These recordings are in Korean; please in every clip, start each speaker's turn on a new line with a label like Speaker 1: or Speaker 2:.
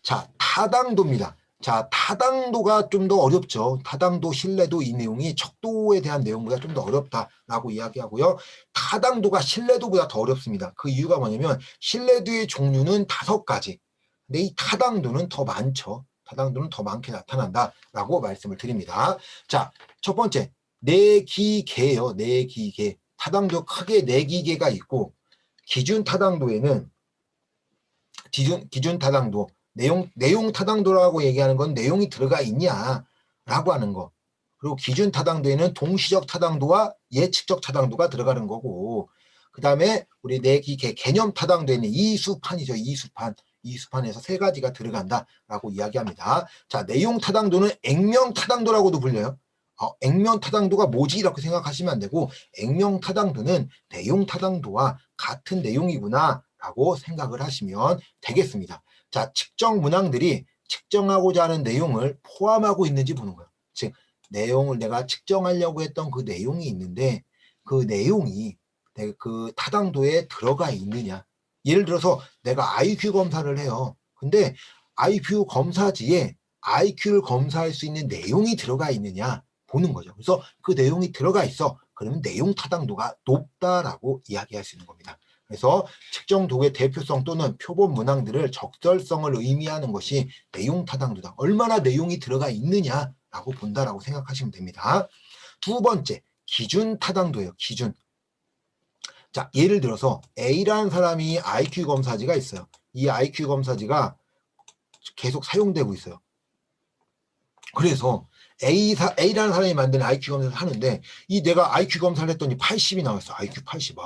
Speaker 1: 자, 타당도입니다. 자, 타당도가 좀 더 어렵죠. 타당도, 신뢰도 이 내용이 척도에 대한 내용보다 좀 더 어렵다라고 이야기하고요. 타당도가 신뢰도보다 더 어렵습니다. 그 이유가 뭐냐면 신뢰도의 종류는 5가지. 근데 이 타당도는 더 많죠. 타당도는 더 많게 나타난다라고 말씀을 드립니다. 자, 첫 번째, 내기계예요. 내기계. 타당도 크게 내기계가 있고 기준 타당도에는 기준 타당도, 내용 타당도라고 얘기하는 건 내용이 들어가 있냐라고 하는 거. 그리고 기준 타당도에는 동시적 타당도와 예측적 타당도가 들어가는 거고, 그 다음에 우리 내기 개념 타당도에는 이수판이죠. 이수판에서 3가지가 들어간다라고 이야기합니다. 자, 내용 타당도는 액면 타당도라고도 불려요. 액면 타당도가 뭐지? 이렇게 생각하시면 안 되고, 액면 타당도는 내용 타당도와 같은 내용이구나 라고 생각을 하시면 되겠습니다. 자, 측정 문항들이 측정하고자 하는 내용을 포함하고 있는지 보는 거예요. 즉, 내용을 내가 측정하려고 했던 그 내용이 있는데 그 내용이 그 타당도에 들어가 있느냐. 예를 들어서 내가 IQ 검사를 해요. 근데 IQ 검사지에 IQ를 검사할 수 있는 내용이 들어가 있느냐 보는 거죠. 그래서 그 내용이 들어가 있어. 그러면 내용 타당도가 높다라고 이야기할 수 있는 겁니다. 그래서 측정 도구의 대표성 또는 표본 문항들을 적절성을 의미하는 것이 내용 타당도다. 얼마나 내용이 들어가 있느냐라고 본다라고 생각하시면 됩니다. 두 번째, 기준 타당도예요. 기준. 자, 예를 들어서 A라는 사람이 IQ 검사지가 있어요. 이 IQ 검사지가 계속 사용되고 있어요. 그래서 A라는 사람이 만든 IQ 검사를 하는데 이 내가 IQ 검사를 했더니 80이 나왔어. IQ 80.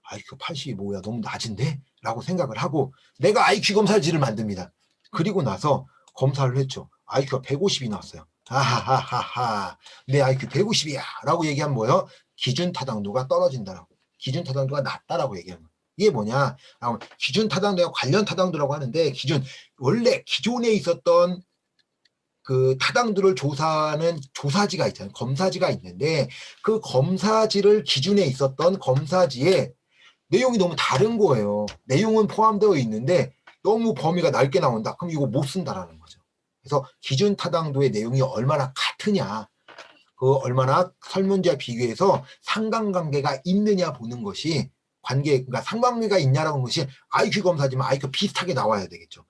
Speaker 1: IQ 80이 뭐야? 너무 낮은데? 라고 생각을 하고 내가 IQ 검사지를 만듭니다. 그리고 나서 검사를 했죠. IQ가 150이 나왔어요. 하하하하. 내 IQ 150이야. 라고 얘기하면 뭐예요? 기준 타당도가 떨어진다라고. 기준 타당도가 낮다라고 얘기하는 거예요. 이게 뭐냐? 기준 타당도와 관련 타당도라고 하는데 원래 기존에 있었던 그 타당도를 조사하는 조사지가 있잖아요. 검사지가 있는데 그 검사지를 기준에 있었던 검사지에 내용이 너무 다른 거예요. 내용은 포함되어 있는데 너무 범위가 넓게 나온다. 그럼 이거 못 쓴다라는 거죠. 그래서 기준 타당도의 내용이 얼마나 같으냐, 그 얼마나 설문지와 비교해서 상관관계가 있느냐 보는 것이 그러니까 상관관계가 있냐라는 것이 IQ 검사지만 IQ 비슷하게 나와야 되겠죠.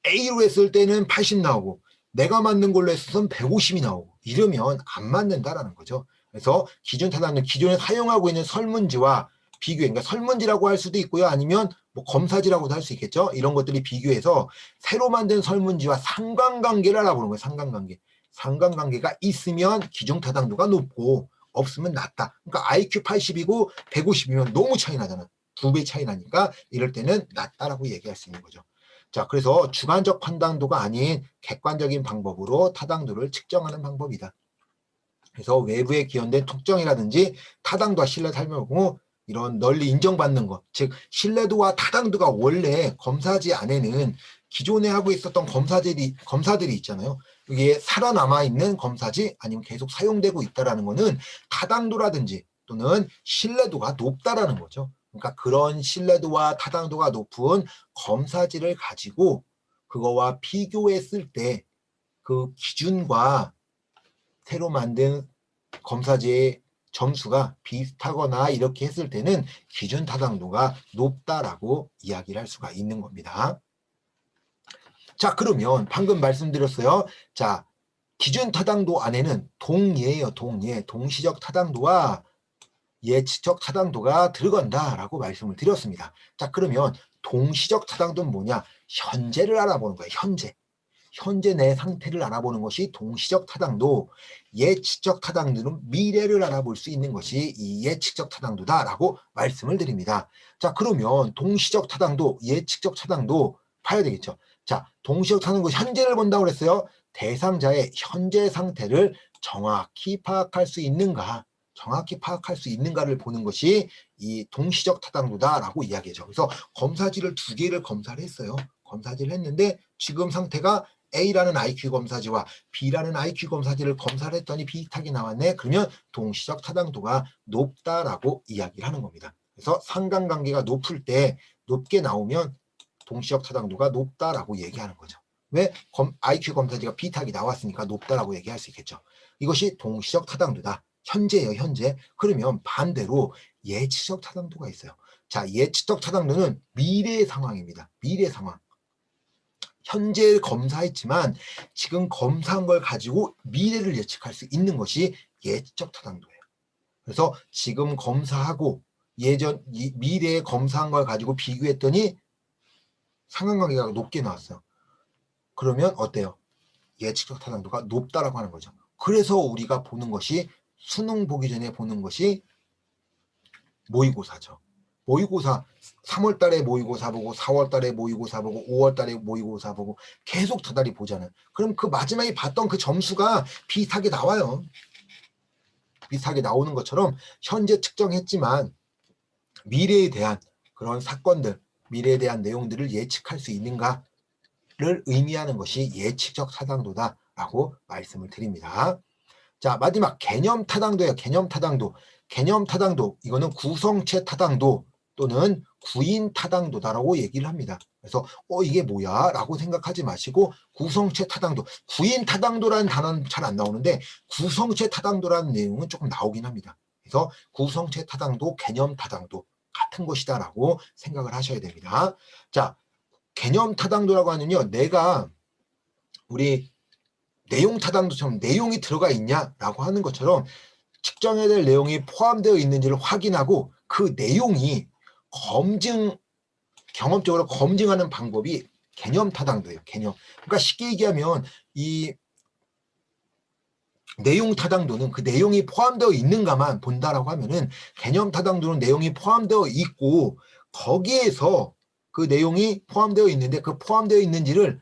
Speaker 1: A로 했을 때는 80 나오고 내가 맞는 걸로 했으면 150이 나오고 이러면 안 맞는다라는 거죠. 그래서 기준 타당은 기존에 사용하고 있는 설문지와 비교해, 그러니까 설문지라고 할 수도 있고요. 아니면 뭐 검사지라고도 할 수 있겠죠. 이런 것들이 비교해서 새로 만든 설문지와 상관관계를 알아보는 거예요. 상관관계. 상관관계가 있으면 기준 타당도가 높고 없으면 낮다. 그러니까 IQ 80이고 150이면 너무 차이 나잖아. 2배 차이 나니까 이럴 때는 낮다라고 얘기할 수 있는 거죠. 자, 그래서 주관적 판단도가 아닌 객관적인 방법으로 타당도를 측정하는 방법이다. 그래서 외부에 기원된 특정이라든지 타당도와 신뢰 설명하고 이런 널리 인정받는 것, 즉 신뢰도와 타당도가 원래 검사지 안에는 기존에 하고 있었던 검사들이 있잖아요. 이게 살아남아 있는 검사지 아니면 계속 사용되고 있다라는 거는 타당도라든지 또는 신뢰도가 높다라는 거죠. 그러니까 그런 신뢰도와 타당도가 높은 검사지를 가지고 그거와 비교했을 때 그 기준과 새로 만든 검사지의 점수가 비슷하거나 이렇게 했을 때는 기준 타당도가 높다라고 이야기를 할 수가 있는 겁니다. 자, 그러면 방금 말씀드렸어요. 자, 기준 타당도 안에는 동예예요. 동시적 타당도와 예측적 타당도가 들어간다라고 말씀을 드렸습니다. 자, 그러면 동시적 타당도는 뭐냐? 현재를 알아보는 거예요. 현재 내 상태를 알아보는 것이 동시적 타당도, 예측적 타당도는 미래를 알아볼 수 있는 것이 이 예측적 타당도다라고 말씀을 드립니다. 자, 그러면 동시적 타당도, 예측적 타당도 봐야 되겠죠. 자, 동시적 타당도 현재를 본다고 그랬어요. 대상자의 현재 상태를 정확히 파악할 수 있는가를 보는 것이 이 동시적 타당도다라고 이야기하죠. 그래서 검사지를 2개를 검사를 했어요. 검사지를 했는데 지금 상태가 A라는 IQ 검사지와 B라는 IQ 검사지를 검사를 했더니 비슷하게 나왔네. 그러면 동시적 타당도가 높다라고 이야기를 하는 겁니다. 그래서 상관관계가 높게 나오면 동시적 타당도가 높다라고 얘기하는 거죠. 왜? IQ 검사지가 비슷하게 나왔으니까 높다라고 얘기할 수 있겠죠. 이것이 동시적 타당도다. 현재예요, 현재. 그러면 반대로 예측적 타당도가 있어요. 자, 예측적 타당도는 미래의 상황입니다. 미래 상황. 현재 검사했지만 지금 검사한 걸 가지고 미래를 예측할 수 있는 것이 예측적 타당도예요. 그래서 지금 검사하고 미래에 검사한 걸 가지고 비교했더니 상관관계가 높게 나왔어요. 그러면 어때요? 예측적 타당도가 높다라고 하는 거죠. 그래서 우리가 보는 것이 수능 보기 전에 보는 것이 모의고사죠. 모의고사 3월 달에 모의고사 보고 4월 달에 모의고사 보고 5월 달에 모의고사 보고 계속 다달이 보잖아요. 그럼 그 마지막에 봤던 그 점수가 비슷하게 나와요. 비슷하게 나오는 것처럼 현재 측정했지만 미래에 대한 그런 사건들, 미래에 대한 내용들을 예측할 수 있는가를 의미하는 것이 예측적 타당도다라고 말씀을 드립니다. 자, 마지막 개념 타당도예요. 개념 타당도. 개념 타당도, 이거는 구성체 타당도 또는 구인 타당도다라고 얘기를 합니다. 그래서 이게 뭐야? 라고 생각하지 마시고 구성체 타당도, 구인 타당도라는 단어는 잘 안 나오는데 구성체 타당도라는 내용은 조금 나오긴 합니다. 그래서 구성체 타당도, 개념 타당도 같은 것이다라고 생각을 하셔야 됩니다. 자, 개념 타당도라고 하면요, 내가 우리 내용 타당도처럼 내용이 들어가 있냐라고 하는 것처럼 측정해야 될 내용이 포함되어 있는지를 확인하고 그 내용이 경험적으로 검증하는 방법이 개념 타당도예요. 개념. 그러니까 쉽게 얘기하면 이 내용 타당도는 그 내용이 포함되어 있는가만 본다라고 하면은 개념 타당도는 내용이 포함되어 있고 거기에서 그 내용이 포함되어 있는데 그 포함되어 있는지를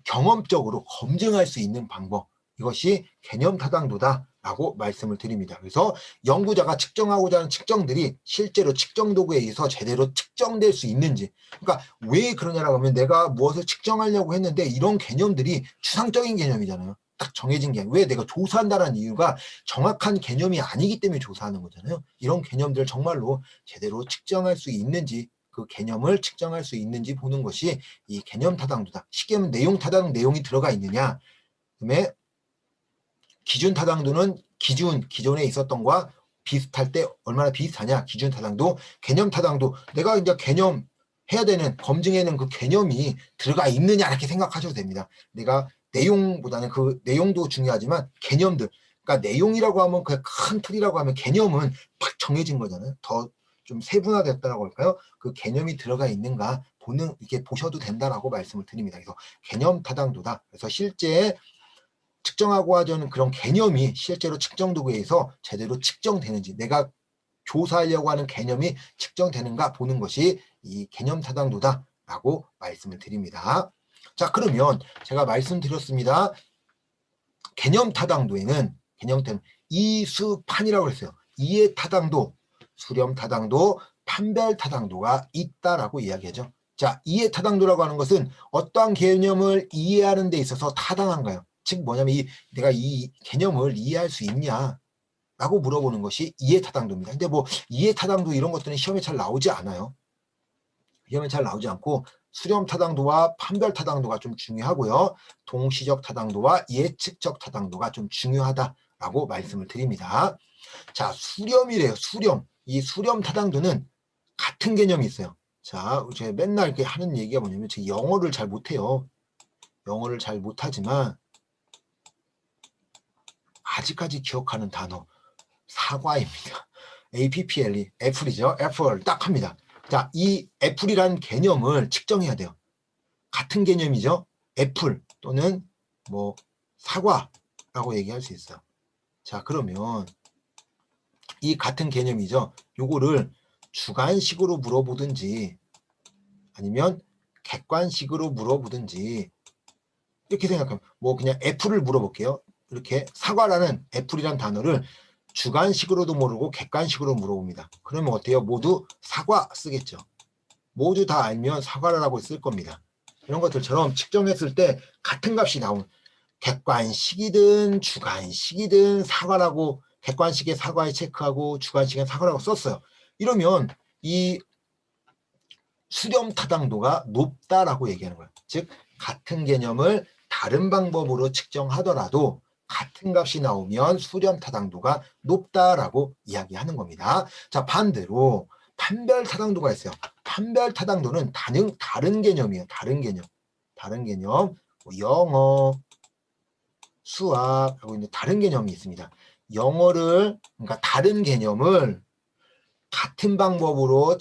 Speaker 1: 경험적으로 검증할 수 있는 방법, 이것이 개념 타당도다라고 말씀을 드립니다. 그래서 연구자가 측정하고자 하는 측정들이 실제로 측정 도구에 의해서 제대로 측정될 수 있는지, 그러니까 왜 그러냐라고 하면 내가 무엇을 측정하려고 했는데 이런 개념들이 추상적인 개념이잖아요. 딱 정해진 개념. 왜 내가 조사한다는 이유가 정확한 개념이 아니기 때문에 조사하는 거잖아요. 이런 개념들을 정말로 제대로 측정할 수 있는지, 그 개념을 측정할 수 있는지 보는 것이 이 개념 타당도다. 쉽게 하면 내용 타당 내용이 들어가 있느냐. 그다음에 기준 타당도는 기존에 있었던 거와 비슷할 때 얼마나 비슷하냐. 기준 타당도, 개념 타당도. 내가 이제 개념 해야 되는 검증에는 그 개념이 들어가 있느냐 이렇게 생각하셔도 됩니다. 내가 내용보다는 그 내용도 중요하지만 개념들. 그러니까 내용이라고 하면 그 큰 틀이라고 하면 개념은 팍 정해진 거잖아요. 더 좀 세분화됐다라고 할까요? 그 개념이 들어가 있는가 이렇게 보셔도 된다라고 말씀을 드립니다. 그래서 개념 타당도다. 그래서 실제 측정하고 하자는 그런 개념이 실제로 측정 도구에 의해서 제대로 측정되는지, 내가 조사하려고 하는 개념이 측정되는가 보는 것이 이 개념 타당도다라고 말씀을 드립니다. 자, 그러면 제가 말씀드렸습니다. 개념 타당도에는 이수판이라고 했어요. 이해 타당도, 수렴 타당도, 판별 타당도가 있다라고 이야기하죠. 자, 이해 타당도라고 하는 것은 어떠한 개념을 이해하는 데 있어서 타당한가요? 즉 뭐냐면 내가 이 개념을 이해할 수 있냐? 라고 물어보는 것이 이해 타당도입니다. 근데 뭐 이해 타당도 이런 것들은 시험에 잘 나오지 않아요. 시험에 잘 나오지 않고 수렴 타당도와 판별 타당도가 좀 중요하고요. 동시적 타당도와 예측적 타당도가 좀 중요하다라고 말씀을 드립니다. 자, 수렴이래요. 수렴. 이 수렴 타당도는 같은 개념이 있어요. 자, 제가 맨날 이렇게 하는 얘기가 뭐냐면 제가 영어를 잘 못해요. 영어를 잘 못하지만 아직까지 기억하는 단어 사과입니다. APPLE, 애플이죠. 애플 딱 합니다. 자, 이 애플이라는 개념을 측정해야 돼요. 같은 개념이죠. 애플 또는 뭐 사과라고 얘기할 수 있어요. 자, 그러면 이 같은 개념이죠. 요거를 주관식으로 물어보든지 아니면 객관식으로 물어보든지 이렇게 생각하면 뭐 그냥 애플을 물어볼게요. 이렇게 사과라는 애플이란 단어를 주관식으로도 모르고 객관식으로 물어봅니다. 그러면 어때요? 모두 사과 쓰겠죠. 모두 다 알면 사과라고 쓸 겁니다. 이런 것들처럼 측정했을 때 같은 값이 나오는, 객관식이든 주관식이든 사과라고, 객관식에 사과에 체크하고 주관식에 사과라고 썼어요. 이러면 이 수렴 타당도가 높다라고 얘기하는 거예요. 즉 같은 개념을 다른 방법으로 측정하더라도 같은 값이 나오면 수렴 타당도가 높다라고 이야기하는 겁니다. 자, 반대로 판별 타당도가 있어요. 판별 타당도는 다른 개념이에요. 다른 개념. 다른 개념. 뭐 영어, 수학하고 있는 다른 개념이 있습니다. 영어를, 그러니까 다른 개념을 같은 방법으로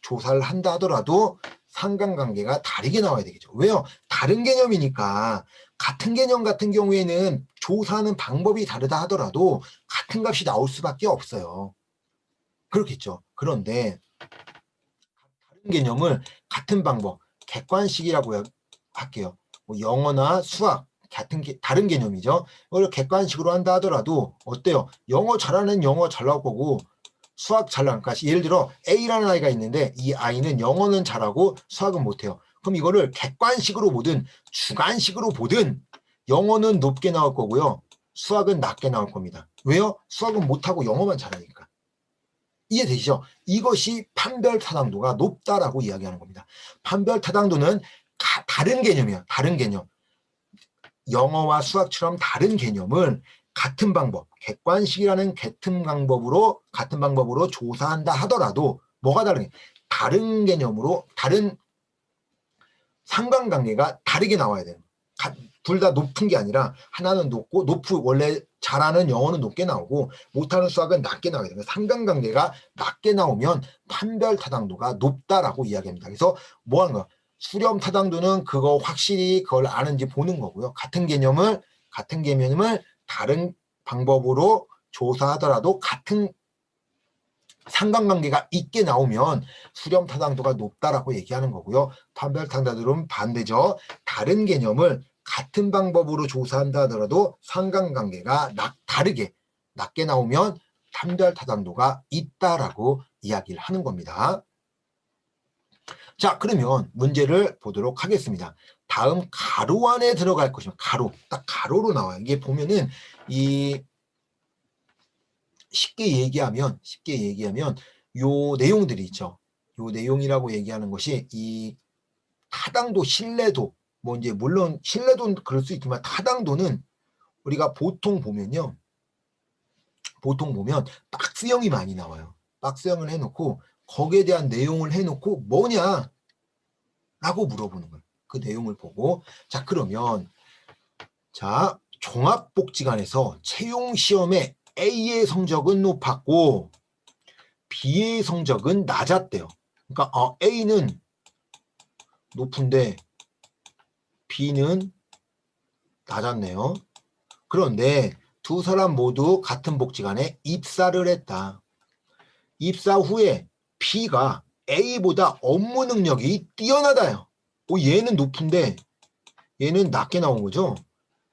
Speaker 1: 조사를 한다 하더라도 상관관계가 다르게 나와야 되겠죠. 왜요? 다른 개념이니까 같은 개념 같은 경우에는 조사하는 방법이 다르다 하더라도 같은 값이 나올 수밖에 없어요. 그렇겠죠. 그런데 다른 개념을 같은 방법, 객관식이라고 할게요. 뭐 영어나 수학 다른 개념이죠. 이걸 객관식으로 한다 하더라도 어때요? 영어 잘하는 영어 잘 나올 거고 수학 잘 나올까? 예를 들어 A라는 아이가 있는데 이 아이는 영어는 잘하고 수학은 못해요. 그럼 이거를 객관식으로 보든 주관식으로 보든 영어는 높게 나올 거고요. 수학은 낮게 나올 겁니다. 왜요? 수학은 못하고 영어만 잘하니까. 이해되시죠? 이것이 판별 타당도가 높다라고 이야기하는 겁니다. 판별 타당도는 다른 개념이에요. 다른 개념. 영어와 수학처럼 다른 개념을 같은 방법, 객관식이라는 같은 방법으로 조사한다 하더라도 뭐가 다르게? 다른 개념으로 다른 상관관계가 다르게 나와야 돼요. 둘 다 높은 게 아니라 하나는 원래 잘하는 영어는 높게 나오고 못하는 수학은 낮게 나와야 돼요. 상관관계가 낮게 나오면 판별 타당도가 높다라고 이야기합니다. 그래서 뭐 하는 거야? 수렴 타당도는 그거 확실히 그걸 아는지 보는 거고요. 같은 개념을 다른 방법으로 조사하더라도 같은 상관관계가 있게 나오면 수렴 타당도가 높다라고 얘기하는 거고요. 판별 타당도는 반대죠. 다른 개념을 같은 방법으로 조사한다 하더라도 상관관계가 다르게 낮게 나오면 판별 타당도가 있다라고 이야기를 하는 겁니다. 자, 그러면 문제를 보도록 하겠습니다. 다음 가로 안에 들어갈 것이면 딱 가로로 나와요. 이게 보면은 쉽게 얘기하면 요 내용들이 있죠. 요 내용이라고 얘기하는 것이 이 타당도, 신뢰도, 뭐 이제 물론 신뢰도는 그럴 수 있지만 타당도는 우리가 보통 보면 박스형이 많이 나와요. 박스형을 해놓고 거기에 대한 내용을 해놓고 뭐냐? 라고 물어보는 거예요. 그 내용을 보고 자, 그러면 자, 종합복지관에서 채용시험에 A의 성적은 높았고 B의 성적은 낮았대요. 그러니까 A는 높은데 B는 낮았네요. 그런데 두 사람 모두 같은 복지관에 입사를 했다. 입사 후에 B가 A보다 업무 능력이 뛰어나다요. 얘는 높은데 얘는 낮게 나온 거죠.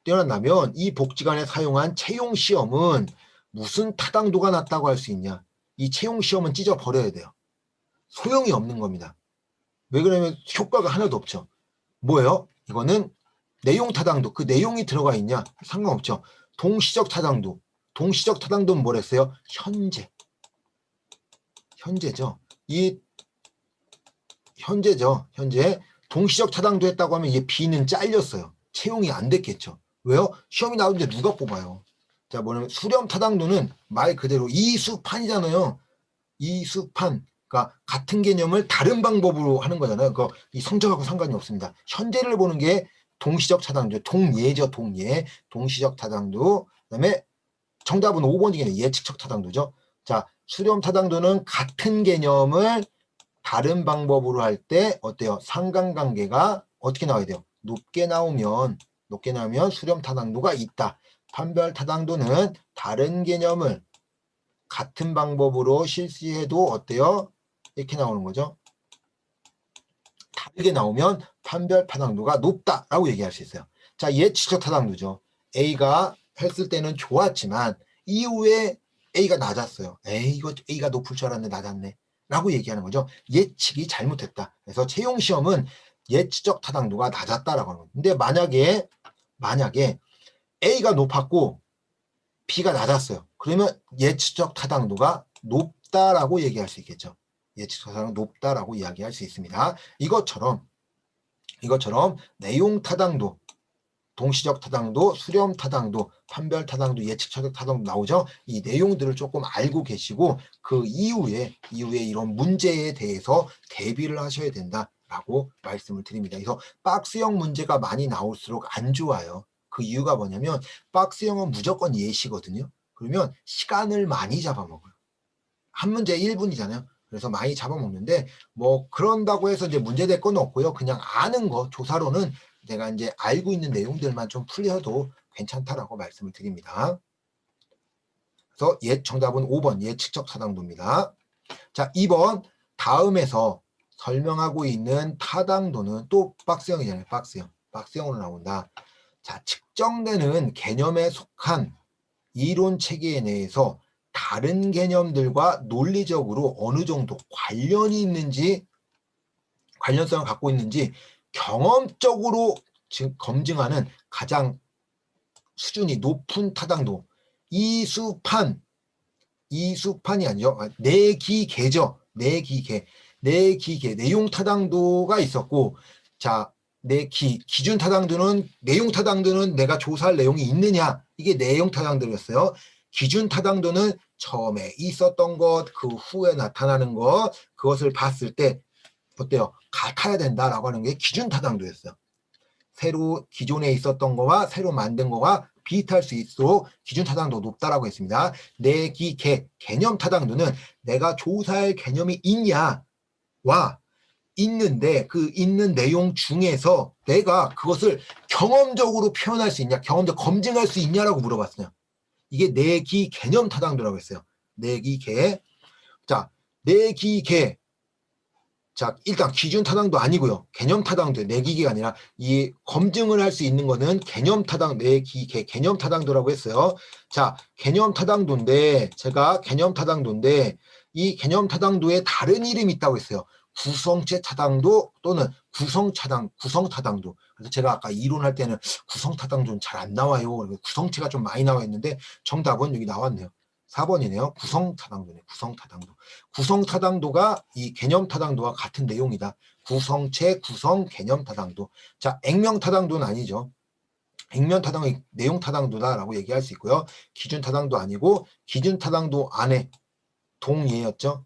Speaker 1: 뛰어난다면 이 복지관에 사용한 채용 시험은 무슨 타당도가 낮다고 할 수 있냐? 이 채용 시험은 찢어 버려야 돼요. 소용이 없는 겁니다. 왜 그러냐면 효과가 하나도 없죠. 뭐예요? 이거는 내용 타당도. 그 내용이 들어가 있냐? 상관없죠. 동시적 타당도. 동시적 타당도는 뭐랬어요? 현재죠. 현재 동시적 타당도 했다고 하면 얘 B는 잘렸어요. 채용이 안 됐겠죠. 왜요? 시험이 나오는데 누가 뽑아요? 자, 뭐냐면 수렴 타당도는 말 그대로 이수판이잖아요. 이수판. 그러니까 같은 개념을 다른 방법으로 하는 거잖아요. 이 성적하고 상관이 없습니다. 현재를 보는 게 동시적 타당도, 동예죠, 동예. 동시적 타당도. 그다음에 정답은 5번이겠네요. 예측적 타당도죠. 자, 수렴 타당도는 같은 개념을 다른 방법으로 할 때 어때요? 상관관계가 어떻게 나와야 돼요? 높게 나오면 수렴 타당도가 있다. 판별 타당도는 다른 개념을 같은 방법으로 실시해도 어때요? 이렇게 나오는 거죠. 다르게 나오면 판별 타당도가 높다라고 얘기할 수 있어요. 자, 예측적 타당도죠. A가 했을 때는 좋았지만 이후에 A가 낮았어요. 이거 A가 높을 줄 알았는데 낮았네. 라고 얘기하는 거죠. 예측이 잘못했다. 그래서 채용 시험은 예측적 타당도가 낮았다라고 하는 거예요. 근데 만약에 A가 높았고 B가 낮았어요. 그러면 예측적 타당도가 높다라고 얘기할 수 있겠죠. 예측적 타당도가 높다라고 이야기할 수 있습니다. 이것처럼 이것처럼 내용 타당도, 동시적 타당도, 수렴 타당도, 판별 타당도, 예측 차적 타당도 나오죠. 이 내용들을 조금 알고 계시고 그 이후에 이런 문제에 대해서 대비를 하셔야 된다라고 말씀을 드립니다. 그래서 박스형 문제가 많이 나올수록 안 좋아요. 그 이유가 뭐냐면 박스형은 무조건 예시거든요. 그러면 시간을 많이 잡아먹어요. 한 문제 1분이잖아요. 그래서 많이 잡아먹는데 뭐 그런다고 해서 이제 문제될 건 없고요. 그냥 아는 거 조사로는 내가 이제 알고 있는 내용들만 좀 풀려도 괜찮다라고 말씀을 드립니다. 그래서 정답은 5번 예측적 타당도입니다. 자, 2번 다음에서 설명하고 있는 타당도는 또 박스형이잖아요. 박스형으로 나온다. 자, 측정되는 개념에 속한 이론 체계 내에서 다른 개념들과 논리적으로 어느 정도 관련이 있는지, 관련성을 갖고 있는지 경험적으로 검증하는 가장 수준이 높은 타당도. 이수판이 아니죠. 내기계죠. 내기계. 내용 타당도가 있었고, 자, 기준 타당도는, 내용 타당도는 내가 조사할 내용이 있느냐. 이게 내용 타당도였어요. 기준 타당도는 처음에 있었던 것, 그 후에 나타나는 것, 그것을 봤을 때 어때요? 같아야 된다라고 하는 게 기준 타당도였어요. 새로 기존에 있었던 거와 새로 만든 거가 비슷할 수 있도록 기준 타당도 높다라고 했습니다. 개념 타당도는 내가 조사할 개념이 있냐와 있는데 그 있는 내용 중에서 내가 그것을 경험적으로 표현할 수 있냐, 경험적 검증할 수 있냐라고 물어봤어요. 이게 개념 타당도라고 했어요. 자, 자, 일단 기준 타당도 아니고요. 개념 타당도, 내기계가 아니라 이 검증을 할 수 있는 거는 개념 타당, 개념 타당도라고 했어요. 자, 개념 타당도인데 이 개념 타당도에 다른 이름이 있다고 했어요. 구성체 타당도 또는 구성 타당도. 그래서 제가 아까 이론할 때는 구성 타당도는 잘 안 나와요. 구성체가 좀 많이 나와 있는데 정답은 여기 나왔네요. 4번이네요. 구성 타당도가 이 개념 타당도와 같은 내용이다. 구성체, 개념 타당도. 자, 액면 타당도는 아니죠. 액면 타당은 내용 타당도다라고 얘기할 수 있고요. 기준 타당도 아니고 기준 타당도 안에 동예였죠.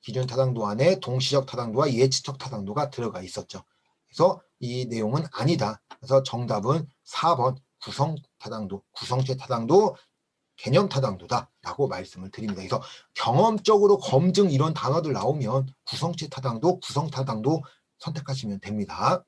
Speaker 1: 기준 타당도 안에 동시적 타당도와 예측적 타당도가 들어가 있었죠. 그래서 이 내용은 아니다. 그래서 정답은 4번 구성 타당도, 구성체 타당도, 개념 타당도다라고 말씀을 드립니다. 그래서 경험적으로 검증 이런 단어들 나오면 구성체 타당도, 구성 타당도 선택하시면 됩니다.